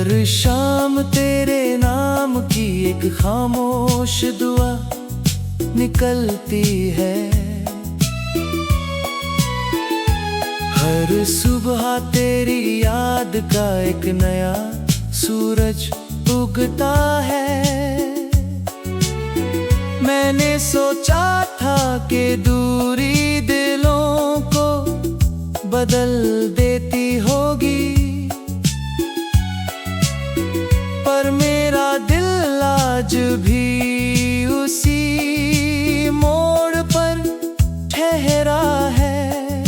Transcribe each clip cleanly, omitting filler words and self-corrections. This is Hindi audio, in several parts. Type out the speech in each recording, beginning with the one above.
हर शाम तेरे नाम की एक खामोश दुआ निकलती है। हर सुबह तेरी याद का एक नया सूरज उगता है। मैंने सोचा था कि दूरी दिलों को बदल देती होगी, पर मेरा दिल आज भी उसी मोड़ पर ठहरा है।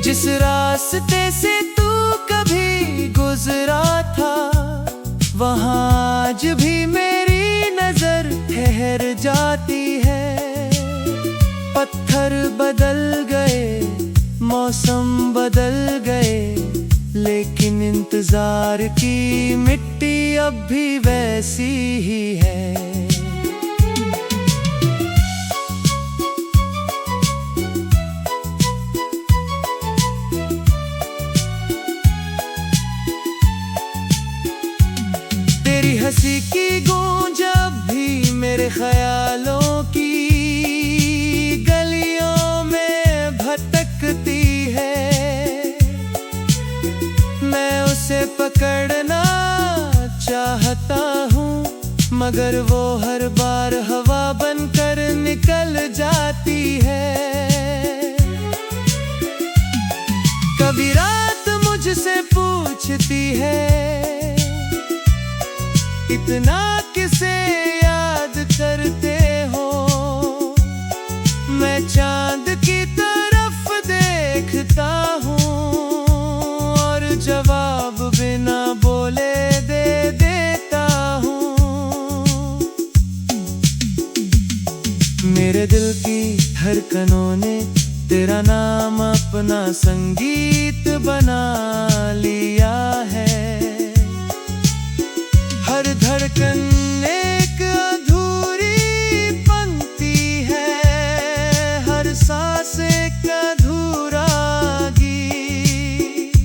जिस रास्ते से तू कभी गुजरा था, वहाँ आज भी मेरी नजर ठहर जाती है। पत्थर बदल गए, मौसम बदल गए, लेकिन इंतजार की मिट्टी अब भी वैसी ही है। तेरी हंसी की गूंज अब भी मेरे ख्यालों की गलियों में भटकती है। मैं उसे पकड़ना चाहता हूँ, मगर वो हर बार हवा बनकर निकल जाती है। कभी रात मुझसे पूछती है, इतना किसे याद करते हो? मैं चांद की तरफ देखता हूँ और जवाब बिना बोले दे देता हूँ। मेरे दिल की धड़कनों ने तेरा नाम अपना संगीत बना लिया है। हर धड़कन एक अधूरी पंक्ति है, हर सांस एक अधूरा गीत।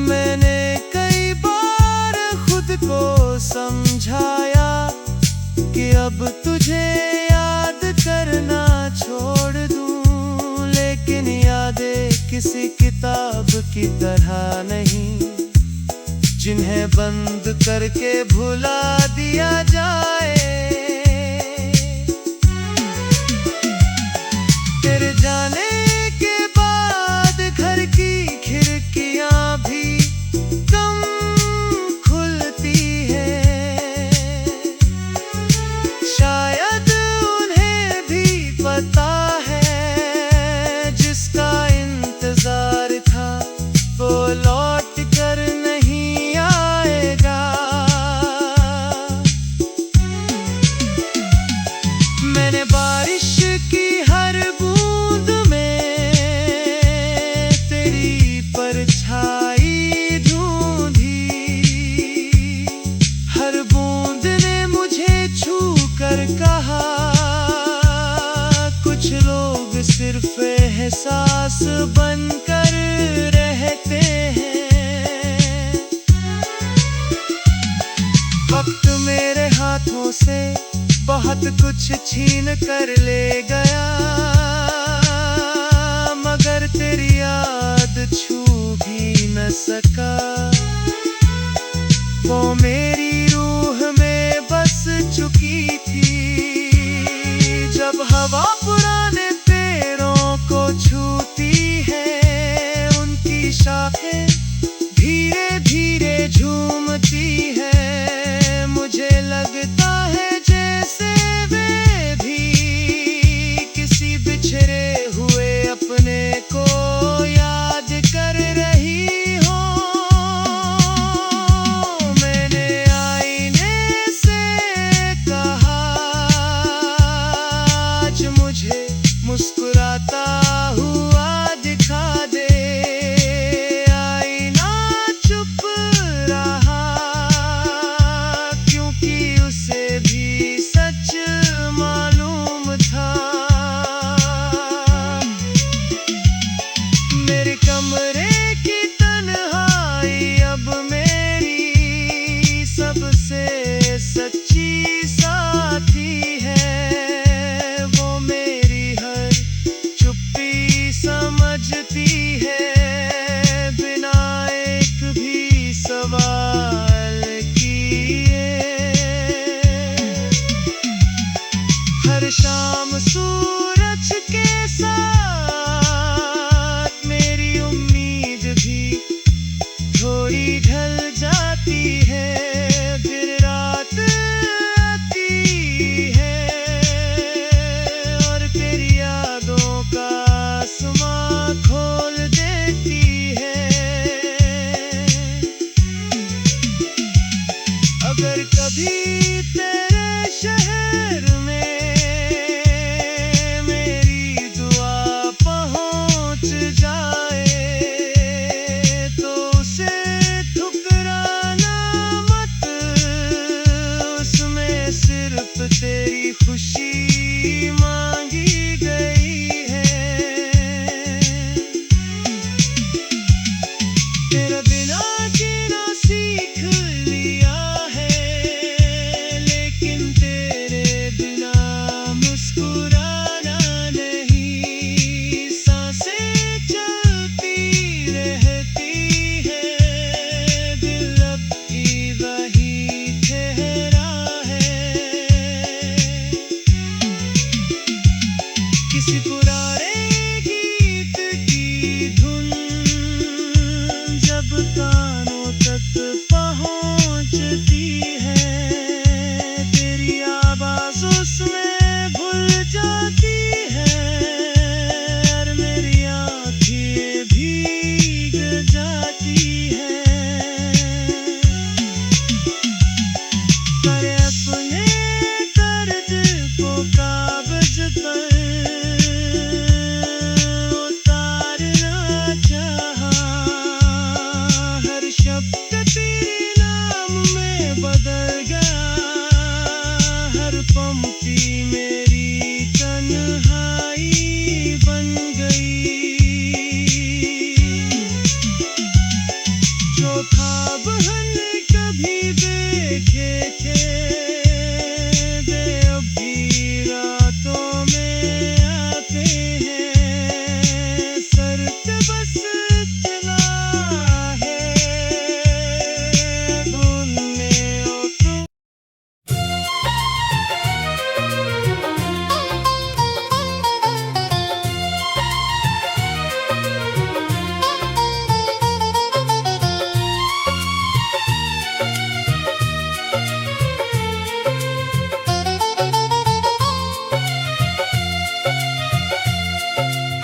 मैंने कई बार खुद को समझाया कि अब तुझे याद करना छोड़ दूं, लेकिन यादें किसी किताब की तरह नहीं, जिन्हें बंद करके भुला दिया जाए। तेरे जाने के बाद घर की खिड़कियां भी कम खुलती है। शायद उन्हें भी पता है, जिसका इंतजार था वो लौट कर नहीं आएगा। मैंने बारिश की हर बूंद में तेरी परछाई ढूंढी। हर बूंद ने मुझे छू कर कहा, कुछ लोग सिर्फ एहसास बनकर रहते हैं। वक्त मेरे हाथों से बहुत कुछ छीन कर ले गया, मगर तेरी याद छू भी न सका। वो मेरी रूह में बस चुकी थी। जब हवा पुराने पेड़ों को छूती है, उनकी शाखें धीरे धीरे झूमती है। मुझे लगता है जैसे वे भी किसी बिछड़े हुए अपने को याद कर रही हो। मैंने शहर में मेरी दुआ पहुंच जाए तो उसे ठुकराना मत, उसमें सिर्फ तेरी खुशी मांगी गई है। तेरा बिना जीना सीख लिया है, लेकिन तेरे बिना मुस्कुराना नहीं। सांसें चलती रहती है, दिल अब भी वही ठहरा है। किसी पुराने गीत की धुन जब कानों तक पहुंचती है, तेरी आवाज उसमें भूल जाती है और मेरी आँखें भीग जाती है। पर अपने दर्द को कागज पर उतारना चाहा, हर शब्द तेरे नाम में बदल गया, हर पंक्ति मेरी तन्हाई बन गई। जो ख्वाब हमने कभी देखे थे, वे अभी रातों में आते हैं। सर पे बस इतना है, ढूंढने ओ तुम।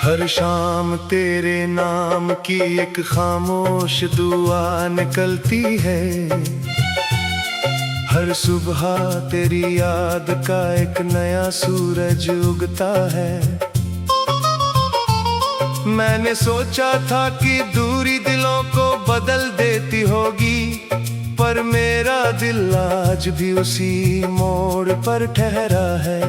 हर शाम तेरे नाम की एक खामोश दुआ निकलती है, हर सुबह तेरी याद का एक नया सूरज उगता है। मैंने सोचा था कि दूरी दिलों को बदल देती होगी, पर मेरा दिल आज भी उसी मोड़ पर ठहरा है।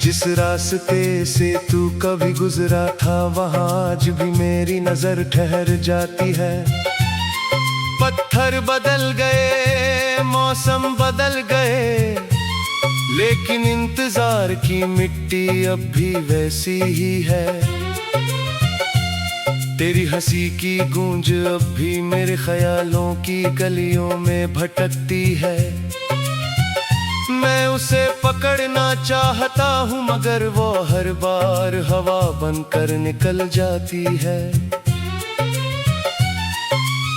जिस रास्ते से तू कभी गुजरा था, वहाँ आज भी मेरी नजर ठहर जाती है। पत्थर बदल गए, मौसम बदल गए, लेकिन इंतजार की मिट्टी अब भी वैसी ही है। तेरी हंसी की गूंज अब भी मेरे ख्यालों की गलियों में भटकती है। मैं उसे पकड़ना चाहता हूँ, मगर वो हर बार हवा बनकर निकल जाती है।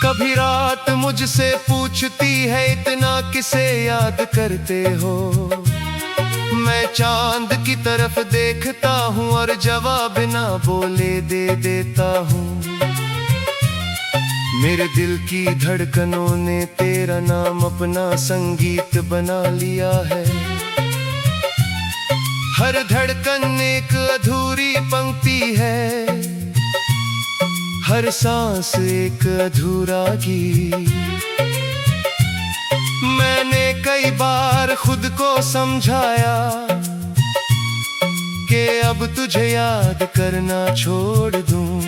कभी रात मुझसे पूछती है, इतना किसे याद करते हो? मैं चांद की तरफ देखता हूँ और जवाब ना बोले दे देता हूँ। मेरे दिल की धड़कनों ने तेरा नाम अपना संगीत बना लिया है। हर धड़कन एक अधूरी पंक्ति है, हर सांस एक अधूरा गीत। मैंने कई बार खुद को समझाया कि अब तुझे याद करना छोड़ दूं,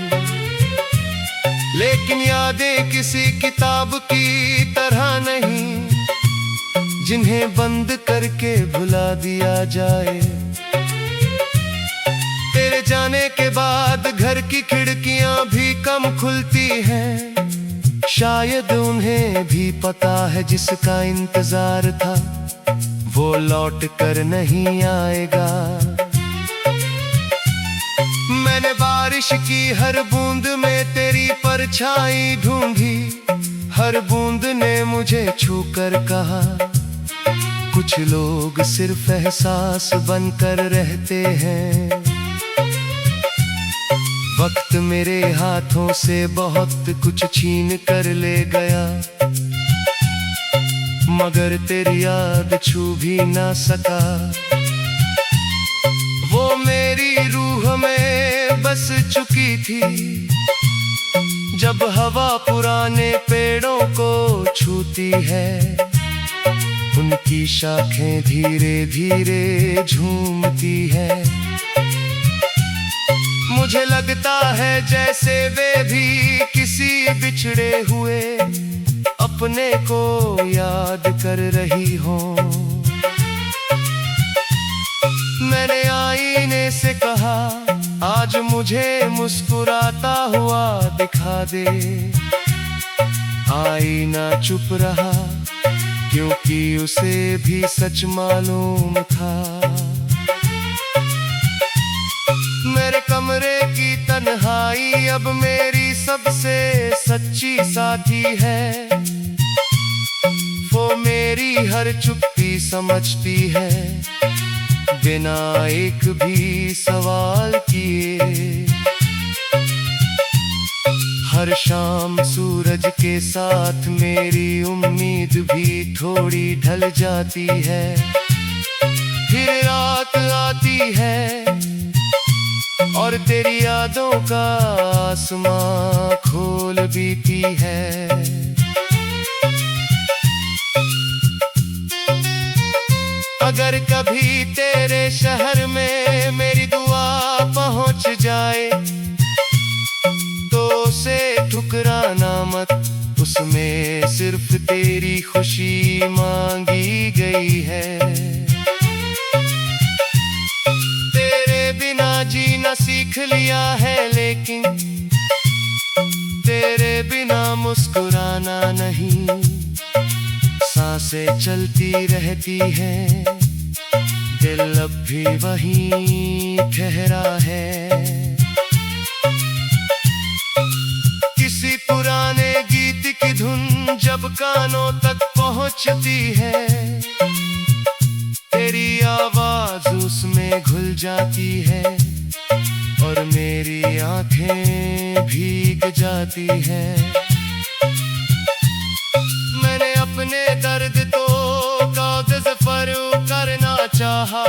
लेकिन यादें किसी किताब की तरह नहीं, जिन्हें बंद करके भुला दिया जाए। तेरे जाने के बाद घर की खिड़कियां भी कम खुलती हैं, शायद उन्हें भी पता है जिसका इंतजार था वो लौट कर नहीं आएगा। मैंने बारिश की हर बूंद में तेरी परछाई ढूंढी, हर बूंद ने मुझे छूकर कहा, कुछ लोग सिर्फ एहसास बनकर रहते हैं। वक्त मेरे हाथों से बहुत कुछ छीन कर ले गया, मगर तेरी याद छू भी ना सका। वो मेरी रूह में बस चुकी थी, जब हवा पुराने पेड़ों को छूती है। उनकी शाखें धीरे धीरे झूमती है। मुझे लगता है जैसे वे भी किसी बिछड़े हुए अपने को याद कर रही हो। मैंने आईने से कहा, आज मुझे मुस्कुराता हुआ दिखा दे। आईना चुप रहा, क्योंकि उसे भी सच मालूम था। मेरे कमरे की तन्हाई अब मेरी सबसे सच्ची साथी है। वो मेरी हर चुप्पी समझती है, बिना एक भी सवाल किए। हर शाम सूरज के साथ मेरी उम्मीद भी थोड़ी ढल जाती है। फिर रात आती है और तेरी यादों का आसमां खोल बीती है। अगर कभी तेरे शहर में मेरी दुआ पहुंच जाए, तो उसे ठुकराना मत, उसमें सिर्फ तेरी खुशी मांगी गई है। तेरे बिना जीना सीख लिया है, लेकिन तेरे बिना मुस्कुराना नहीं। सांसें चलती रहती हैं, दिल अब भी वहीं ठहरा है। किसी पुराने गीत की धुन जब कानों तक पहुंचती है, तेरी आवाज उसमें घुल जाती है और मेरी आंखें भीग जाती हैं। मैंने अपने दर्द को कागज पर करना चाहा,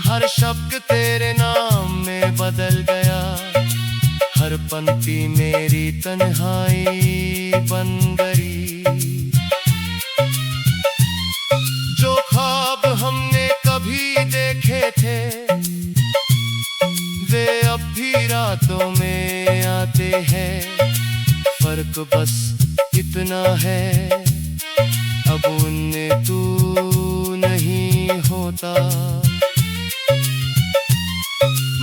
हर शब्द तेरे नाम में बदल गया। हर पंक्ति मेरी तन्हाई बन गई। जो ख्वाब हमने कभी देखे थे, वे अब भी रातों में आते हैं। फर्क बस इतना है, अब उनमें तू नहीं होता।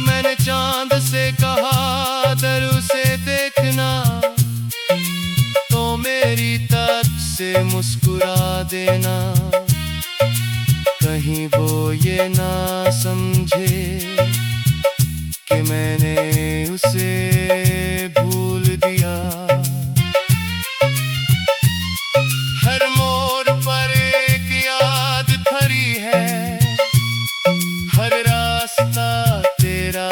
मैंने चांद से कहा, दर से देखना, तो मेरी तरफ से मुस्कुरा देना। कहीं वो ये ना समझे कि मैंने उसे भूल दिया। हर मोड़ पर एक याद खड़ी है, हर रास्ता तेरा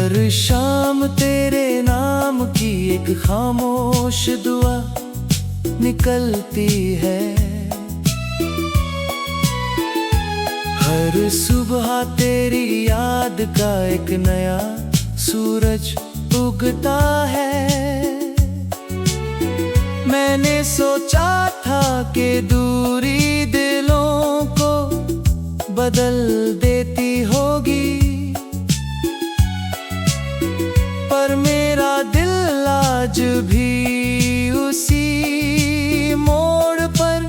हर शाम तेरे नाम की एक खामोश दुआ निकलती है। हर सुबह तेरी याद का एक नया सूरज उगता है। मैंने सोचा था कि दूरी दिलों को बदल देती होगी, पर मेरा दिल आज भी उसी मोड़ पर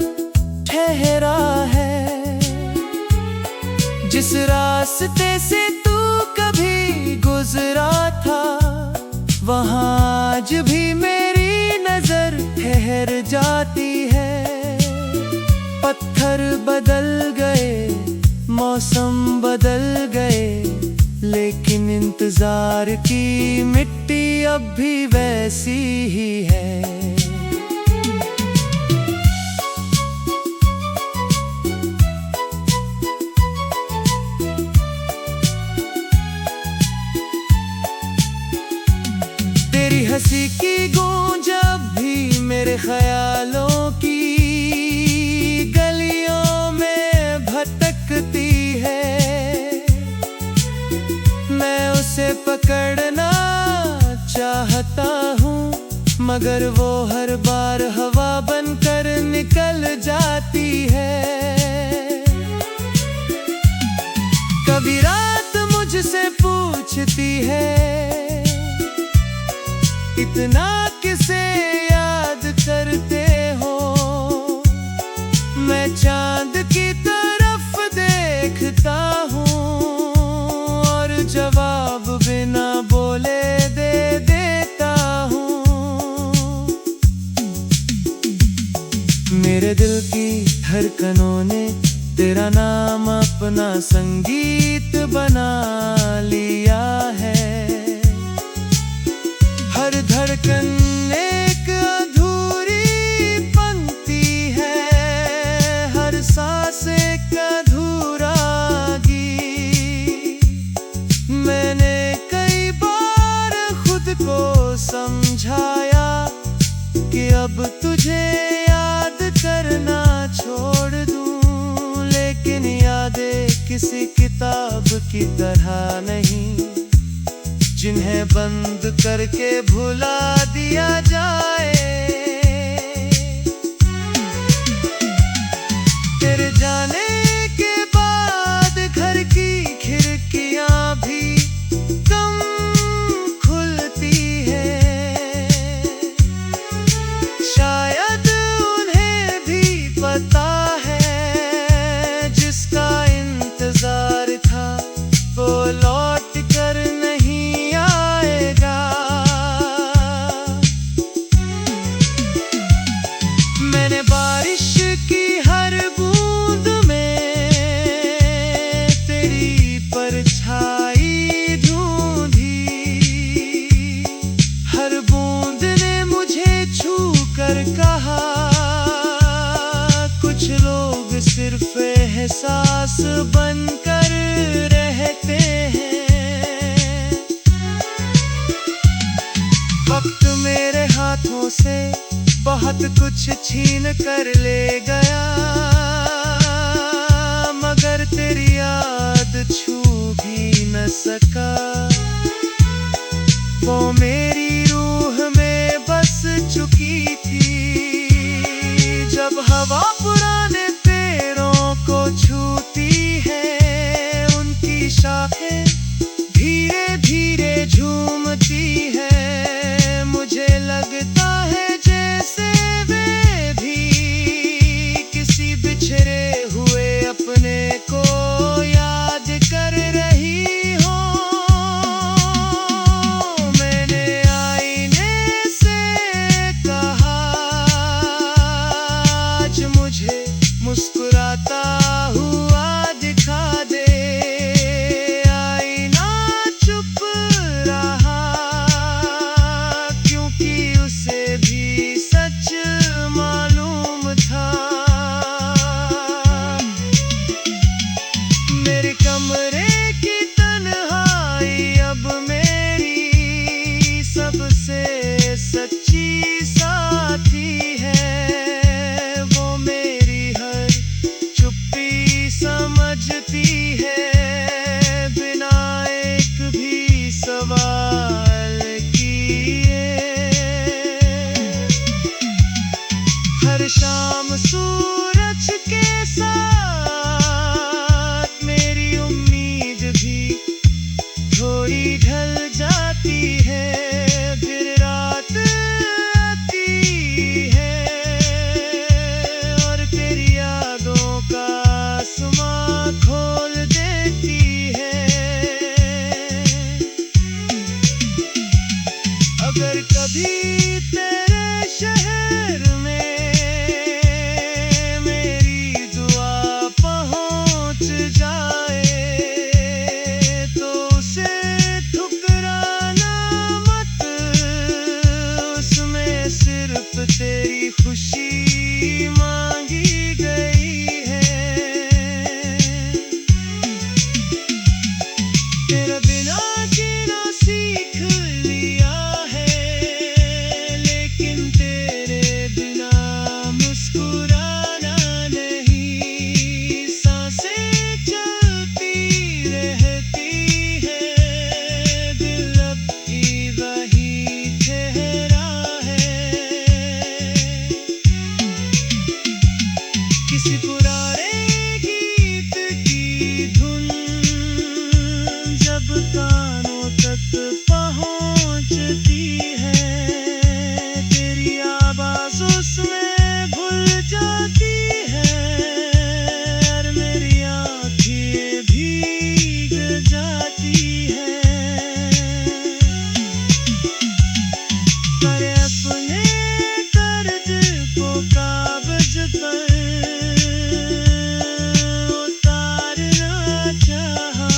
ठहरा है। जिस रास्ते से तू कभी गुजरा था, वहाँ आज भी मेरी नजर ठहर जाती है। पत्थर बदल गए, मौसम बदल गए, लेकिन इंतजार की मिट्टी अब भी वैसी ही है। तेरी हंसी की गूंज अब भी मेरे ख्यालों की गलियों में भटकती है। मैं उसे पकड़ना चाहता हूँ, मगर वो हर बार हवा बनकर निकल जाती है। कभी रात मुझसे पूछती है, इतना किसे याद करते हो? मैं चांद की तरफ देखता हूँ और जवाब बिना बोले दे देता हूँ। मेरे दिल की धड़कनों ने तेरा नाम अपना संगीत बना लिया है। हर धड़कन एक अधूरी पंक्ति है, हर सांस एक अधूरा गीत। मैंने कई बार खुद को समझाया कि अब तुझे याद करना छोड़ दूं, लेकिन यादें किसी किताब की तरह नहीं, जिन्हें बंद करके भुला दिया जाए। तेरे जाने के बाद घर की खिड़कियां भी कम खुलती है। शायद उन्हें भी पता है, जिसका इंतजार था वो लौट कर नहीं आएगा। मैंने बारिश की हर बूंद में तेरी परछाई ढूंढी। हर बूंद ने मुझे छू कर कहा, कुछ लोग सिर्फ एहसास बनकर रहते हैं। वक्त मेरे हाथों से बहुत कुछ छीन कर ले गया, मगर तेरी याद छू भी न सका। वो मेरी रूह में बस चुकी थी। जब हवा पुराने पेड़ों को छूती है, उनकी शाखें धीरे धीरे झूमती है। मुझे लगता है जैसे वे भी किसी बिछड़े हुए अपने को याद कर रही हो। शाम सूरज के साथ मेरी उम्मीद भी थोड़ी ढल जाती है। फिर रात आती है और तेरी यादों का आसमां खोल देती है। अगर कभी तेरे शहर में मेरी दुआ पहुंच जाए तो उसे ठुकराना मत। उसमें सिर्फ तेरी खुशी मांगी गई है। तेरे बिना जीना सीख लिया है, लेकिन तेरे बिना मुस्कुराना नहीं। सांसें चलती रहती है, दिल अब भी वही ठहरा है। किसी पुराने गीत की धुन जब कानों तक पहुंचती है, तेरी आवाज उसमें घुल जाती है और मेरी आँखें भीग जाती है। पर अपने दर्द को कागज पर उतारना चाहा।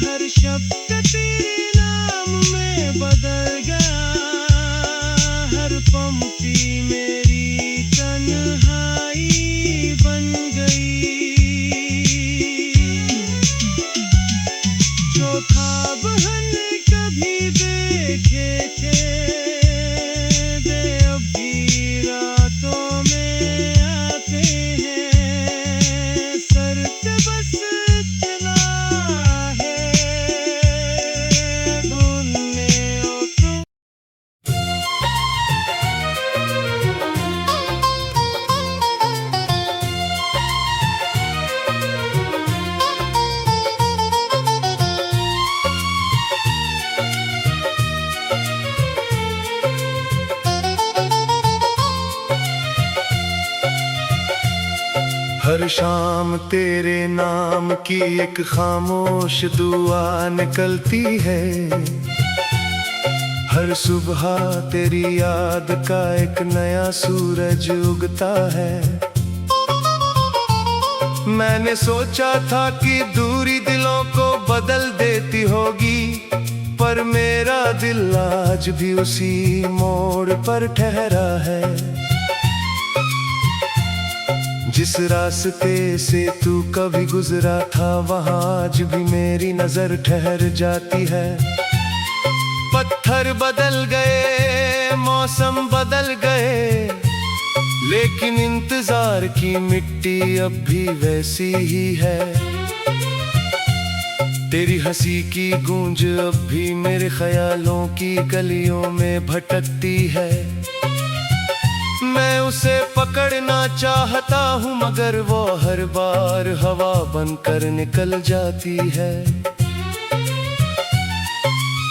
हर शब्द तेरे नाम में बदल गया, हर पंक्ति मेरी तन्हाई बन गई। जो ख्वाब हमने कभी देखे थे वे अब भी रातों में आते हैं। सर पे बस इतना है ढूंढने ओ तुम। हर शाम तेरे नाम की एक खामोश दुआ निकलती है। हर सुबह तेरी याद का एक नया सूरज उगता है। मैंने सोचा था कि दूरी दिलों को बदल देती होगी, पर मेरा दिल आज भी उसी मोड़ पर ठहरा है। जिस रास्ते से तू कभी गुजरा था वहाँ आज भी मेरी नजर ठहर जाती है। पत्थर बदल गए, मौसम बदल गए, लेकिन इंतजार की मिट्टी अब भी वैसी ही है। तेरी हंसी की गूंज अब भी मेरे ख्यालों की गलियों में भटकती है। मैं उसे पकड़ना चाहता हूँ मगर वो हर बार हवा बनकर निकल जाती है।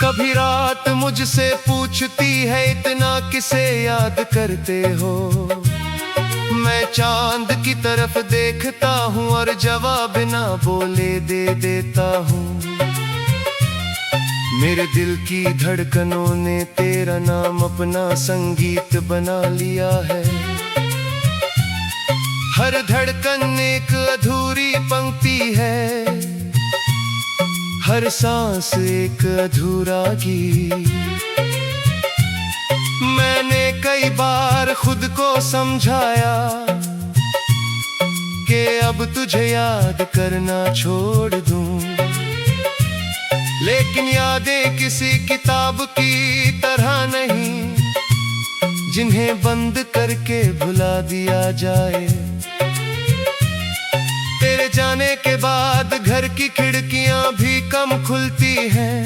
कभी रात मुझसे पूछती है इतना किसे याद करते हो। मैं चांद की तरफ देखता हूँ और जवाब ना बोले दे देता हूँ। मेरे दिल की धड़कनों ने तेरा नाम अपना संगीत बना लिया है। हर धड़कन एक अधूरी पंक्ति है, हर सांस एक अधूरा गीत। मैंने कई बार खुद को समझाया कि अब तुझे याद करना छोड़ दूं, लेकिन यादें किसी किताब की तरह नहीं जिन्हें बंद करके भुला दिया जाए। तेरे जाने के बाद घर की खिड़कियां भी कम खुलती हैं,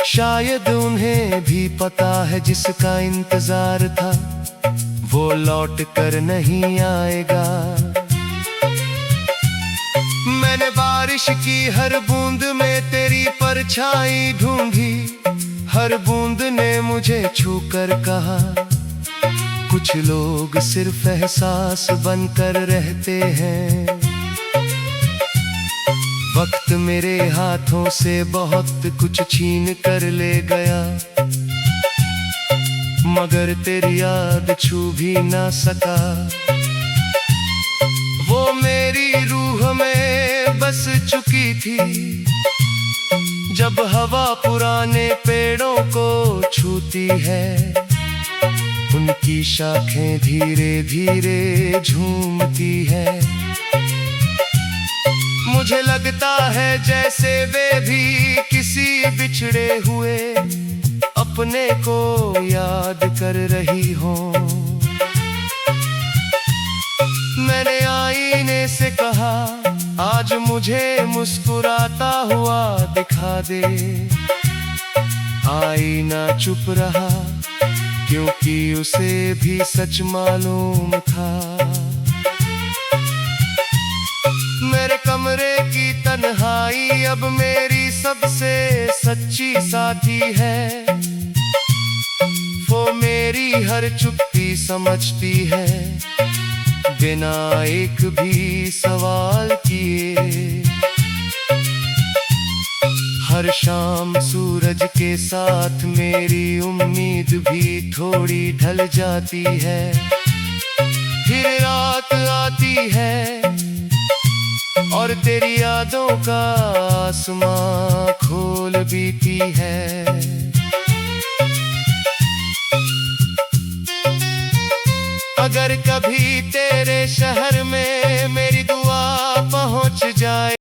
शायद उन्हें भी पता है जिसका इंतजार था वो लौट कर नहीं आएगा। मैंने बारिश की हर बूंद में तेरी परछाई ढूंढी, हर बूंद ने मुझे छू कर कहा, कुछ लोग सिर्फ एहसास बनकर रहते हैं। वक्त मेरे हाथों से बहुत कुछ छीन कर ले गया, मगर तेरी याद छू भी ना सका। वो मेरी रूह में बस चुकी थी, जब हवा पुराने पेड़ों को छूती है, उनकी शाखें धीरे धीरे झूमती है। मुझे लगता है जैसे वे भी किसी बिछड़े हुए अपने को याद कर रही हो। मैंने आईने से कहा, आज मुझे मुस्कुराता हुआ दिखा दे। आईना चुप रहा, क्योंकि उसे भी सच मालूम था। मेरे कमरे की तन्हाई अब मेरी सबसे सच्ची साथी है। वो मेरी हर चुप्पी समझती है, बिना एक भी सवाल किए। हर शाम सूरज के साथ मेरी उम्मीद भी थोड़ी ढल जाती है। फिर रात आती है और तेरी यादों का आसमां खोल बीती है। अगर कभी तेरे शहर में मेरी दुआ पहुंच जाए